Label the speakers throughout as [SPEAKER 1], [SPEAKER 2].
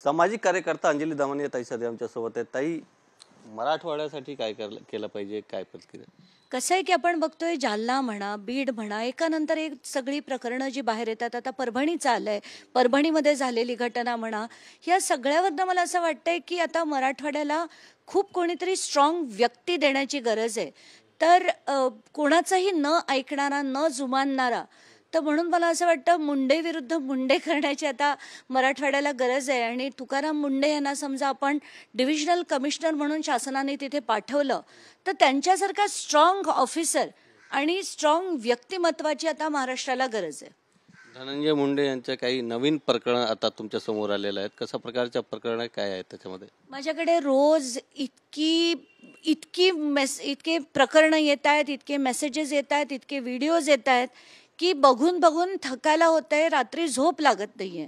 [SPEAKER 1] सामाजिक कार्यकर्ता अंजली दमानिया ताई सध्या आमच्या सोबत आहेत. ताई, मराठवाड्यासाठी काय केलं पाहिजे, काय प्रतिक्रिया?
[SPEAKER 2] कसं आहे की आपण बघतोय जालना म्हणा, बीड म्हणा, एकानंतर एक सगळी प्रकरणं जी बाहेर येतात. आता परभणीचं आलंय, परभणीमध्ये झालेली घटना म्हणा, या सगळ्यावरनं मला असं वाटतंय की आता मराठवाड्याला खूप कोणीतरी स्ट्रॉंग व्यक्ती देण्याची गरज आहे. तर कोणाचंही न ऐकणारा, न जुमानणारा, तर म्हणून मला असं वाटतं मुंडे विरुद्ध मुंडे करण्याची आता मराठवाड्याला गरज आहे. आणि तुकाराम मुंडे यांना समजा आपण डिव्हिजनल कमिशनर म्हणून शासनाने तिथे पाठवलं, तर त्यांच्यासारखा स्ट्रॉंग ऑफिसर आणि स्ट्रॉंग व्यक्तिमत्वाची आता महाराष्ट्राला गरज आहे.
[SPEAKER 1] धनंजय मुंडे यांच्या काही नवीन प्रकरण आता तुमच्या समोर आलेलं आहेत. कशा प्रकारच्या प्रकरण काय आहेत त्याच्यामध्ये?
[SPEAKER 2] माझ्याकडे रोज इतके प्रकरणं येत आहेत, इतके मेसेजेस येत आहेत, इतके व्हिडिओज येत आहेत की बघून बघून थकायला होतंय, रात्री झोप लागत नाहीये.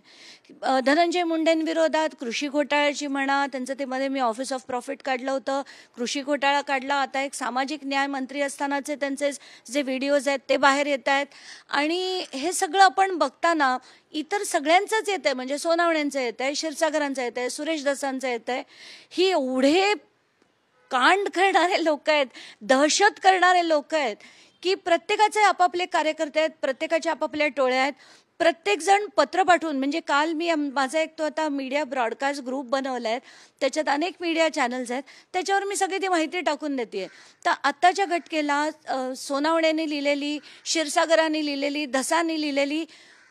[SPEAKER 2] धनंजय मुंडेंविरोधात कृषी घोटाळ्याची म्हणा, त्यांचं ते मध्ये मी ऑफिस ऑफ प्रॉफिट काढलं होतं, कृषी घोटाळा काढला, आता एक सामाजिक न्याय मंत्री असतानाचे त्यांचे जे व्हिडिओज आहेत ते बाहेर येत आहेत. आणि हे सगळं आपण बघताना इतर सगळ्यांचंच येत आहे, म्हणजे सोनावण्यांचं येत आहे, क्षीरसागरांचं येत आहे, सुरेश धसांचं येत आहे. ही एवढे कांड करणारे लोक आहेत, दहशत करणारे लोक आहेत की प्रत्येकाचे आपापले कार्यकर्ते आहेत, प्रत्येकाच्या आपापल्या टोळ्या आहेत. प्रत्येकजण पत्र पाठवून, म्हणजे काल मी माझा एक तो आता मीडिया ब्रॉडकास्ट ग्रुप बनवला आहे, त्याच्यात अनेक मीडिया चॅनल्स आहेत, त्याच्यावर मी सगळी ती माहिती टाकून देते. तर आत्ताच्या घटनेला सोनावणेने लिहिलेली, क्षीरसागरांनी लिहिलेली, धसांनी लिहिलेली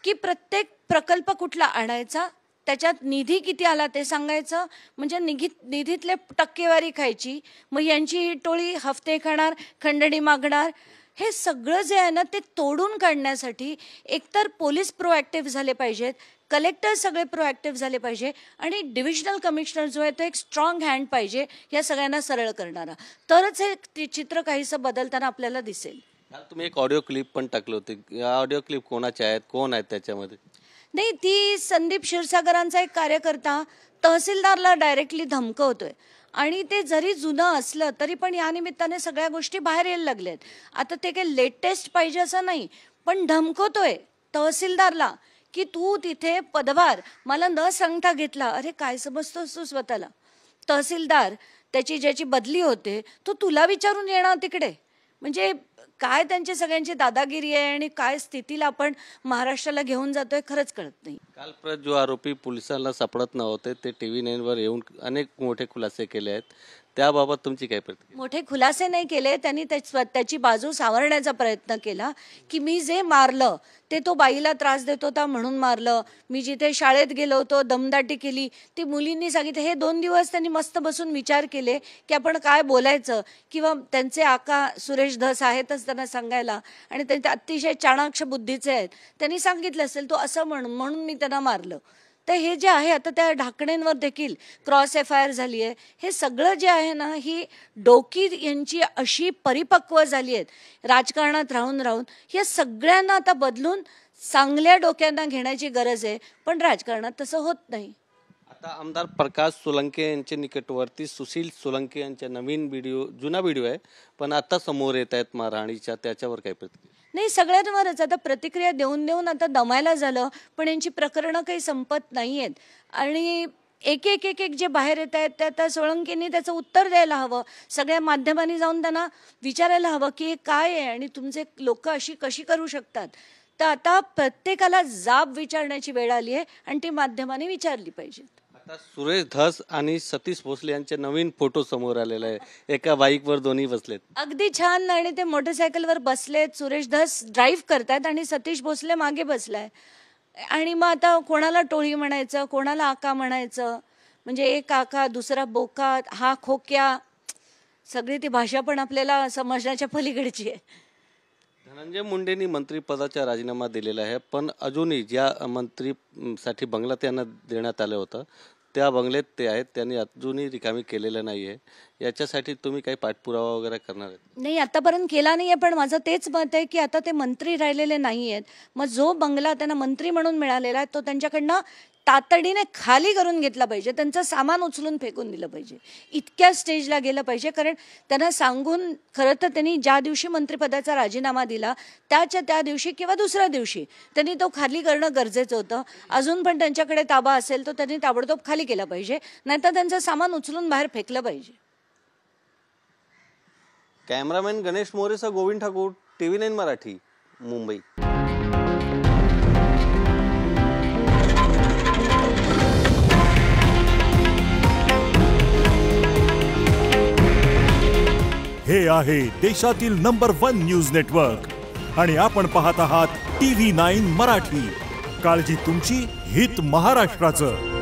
[SPEAKER 2] की प्रत्येक प्रकल्प कुठला आणायचा, त्याच्यात निधी किती आला ते सांगायचं, म्हणजे निधीतले टक्केवारी खायची. मग यांची ही टोळी हफ्ते खाणार, खंडणी मागणार. हे सगळं जे आहे ना ते तोडून काढण्यासाठी एकतर पोलीस प्रोॲक्टिव्ह झाले पाहिजेत, कलेक्टर सगळे प्रोॲक्टिव्ह झाले पाहिजे, आणि डिव्हिजनल कमिशनर जो आहे तो एक स्ट्रॉंग हँड पाहिजे या सगळ्यांना सरळ करणारा. तरच हे चित्र काहीसं बदलताना आपल्याला दिसेल.
[SPEAKER 1] तुम्ही एक ऑडिओ क्लिप पण टाकली होती, या ऑडिओ क्लिप कोणाचे आहेत, कोण आहेत त्याच्यामध्ये?
[SPEAKER 2] नाही, ती संदीप क्षीरसागरांचा एक कार्यकर्ता तहसीलदारला डायरेक्टली धमकवतोय. आणि ते जरी जुनं असलं तरी पण या निमित्ताने सगळ्या गोष्टी बाहेर यायला लागल्यात. आता ते काही लेटेस्ट पाहिजे असं नाही, पण धमकवतोय तहसीलदारला की तू तिथे पदभार मला न सांगता घेतला. अरे काय समजतोस तू स्वतःला? तहसीलदार ज्याची बदली होते तो तुला विचारून येणार तिकडे? म्हणजे काय त्यांची सगळ्यांची दादागिरी आहे आणि काय स्थितीला आपण महाराष्ट्राला घेऊन जातोय खरंच कळत नाही.
[SPEAKER 1] काल जो आरोपी पोलिसांना सापडत नव्हते ते TV9 वर येऊन अनेक मोठे खुलासे केले आहेत, त्याबाबत तुमची काय प्रतिक्रिया?
[SPEAKER 2] मोठे खुलासे नाही केले त्यांनी, त्याची बाजू सावरण्याचा प्रयत्न केला की मी जे मारलं ते तो बाईला त्रास देत होता म्हणून मारलं, मी जिथे शाळेत गेलो होतो दमदाटी केली ती मुलींनी सांगितलं. हे 2 दिवस त्यांनी मस्त बसून विचार केले की आपण काय बोलायचं, किंवा त्यांचे आका सुरेश धस आहेतच त्यांना सांगायला, आणि त्यांचे अतिशय चाणाक्ष बुद्धीचे आहेत, त्यांनी सांगितलं असेल तो असं म्हणून मी त्यांना मारलं. तर हे जे आहे आता त्या ढाकण्यांवर देखील क्रॉस FIR झाली आहे. हे सगळं जे आहे ना, ही डोकी यांची अशी परिपक्व झाली आहेत राजकारणात राहून राहून. या सगळ्यांना आता बदलून चांगल्या डोक्यांना घेण्याची गरज आहे, पण राजकारणात तसं होत नाही.
[SPEAKER 1] आता आमदार प्रकाश सोलंके यांच्या निकटवर्ती सुशील सोलंके यांच्या नवीन जुना व्हिडिओ आहे पण आता समोर येत आहेत मारहाणीच्या, त्याच्यावर काय प्रतिक्रिया?
[SPEAKER 2] नाही, सगळ्यांवरच आता प्रतिक्रिया देऊन देऊन आता दमायला झालं, पण यांची प्रकरणं काही संपत नाही आहेत. आणि एक एक एक एक जे बाहेर येत आहेत ते आता सोळंकेंनी त्याचं उत्तर द्यायला हवं. सगळ्या माध्यमांनी जाऊन त्यांना विचारायला हवं की हे काय आहे आणि तुमचे लोक अशी कशी करू शकतात. तर आता प्रत्येकाला जाब विचारण्याची वेळ आली आहे आणि ती माध्यमांनी विचारली पाहिजे.
[SPEAKER 1] आता सुरेश धस आणि सतीश भोसले यांचे नवीन फोटो समोर आलेला आहे, एका बाईकवर दोन्ही बसलेत.
[SPEAKER 2] अगदी छान, आणि ते मोटरसायकलवर बसलेत. सुरेश धस ड्राईव्ह करतात आणि सतीश भोसले मागे बसलाय. आणि मग आता कोणाला टोळी म्हणायचं, कोणाला आका म्हणायचं, म्हणजे एक आका दुसरा बोका, हा खोक्या, सगळी ती भाषा पण आपल्याला समजण्याच्या पलीकडची आहे.
[SPEAKER 1] धनंजय मुंडेंनी मंत्रिपदाचा राजीनामा दिलेला आहे, पण अजूनही ज्या मंत्रीसाठी बंगला त्यांना देण्यात आलं होतं त्या बंगल्यात ते आहेत, त्यांनी अजूनही रिकामी केलेलं नाही आहे. याच्यासाठी तुम्ही काही पाठपुरावा वगैरे करणार आहेत?
[SPEAKER 2] नाही, आतापर्यंत केला नाही आहे, पण माझं तेच मत आहे की आता ते मंत्री राहिलेले नाही आहेत. मग जो बंगला त्यांना मंत्री म्हणून मिळालेला आहे तो त्यांच्याकडनं तातडीने खाली करून घेतला पाहिजे, त्यांचं सामान उचलून फेकून दिलं पाहिजे, इतक्या स्टेजला गेलं पाहिजे. कारण त्यांना सांगून, खरं तर त्यांनी ज्या दिवशी मंत्रिपदाचा राजीनामा दिला त्या दिवशी किंवा दुसऱ्या दिवशी त्यांनी तो खाली करणं गरजेचं होतं. अजून पण त्यांच्याकडे ताबा असेल तर त्यांनी ताबडतोब खाली केला पाहिजे, नाहीतर त्यांचं सामान उचलून बाहेर फेकलं पाहिजे.
[SPEAKER 1] कॅमेरामॅन गणेश मोरेसह गोविंद ठाकूर, TV9 मराठी, मुंबई.
[SPEAKER 3] हे आहे देशातील नंबर 1 न्यूज नेटवर्क आणि आपण पाहत आहात TV9 मराठी. काळजी तुमची, हित महाराष्ट्राचं.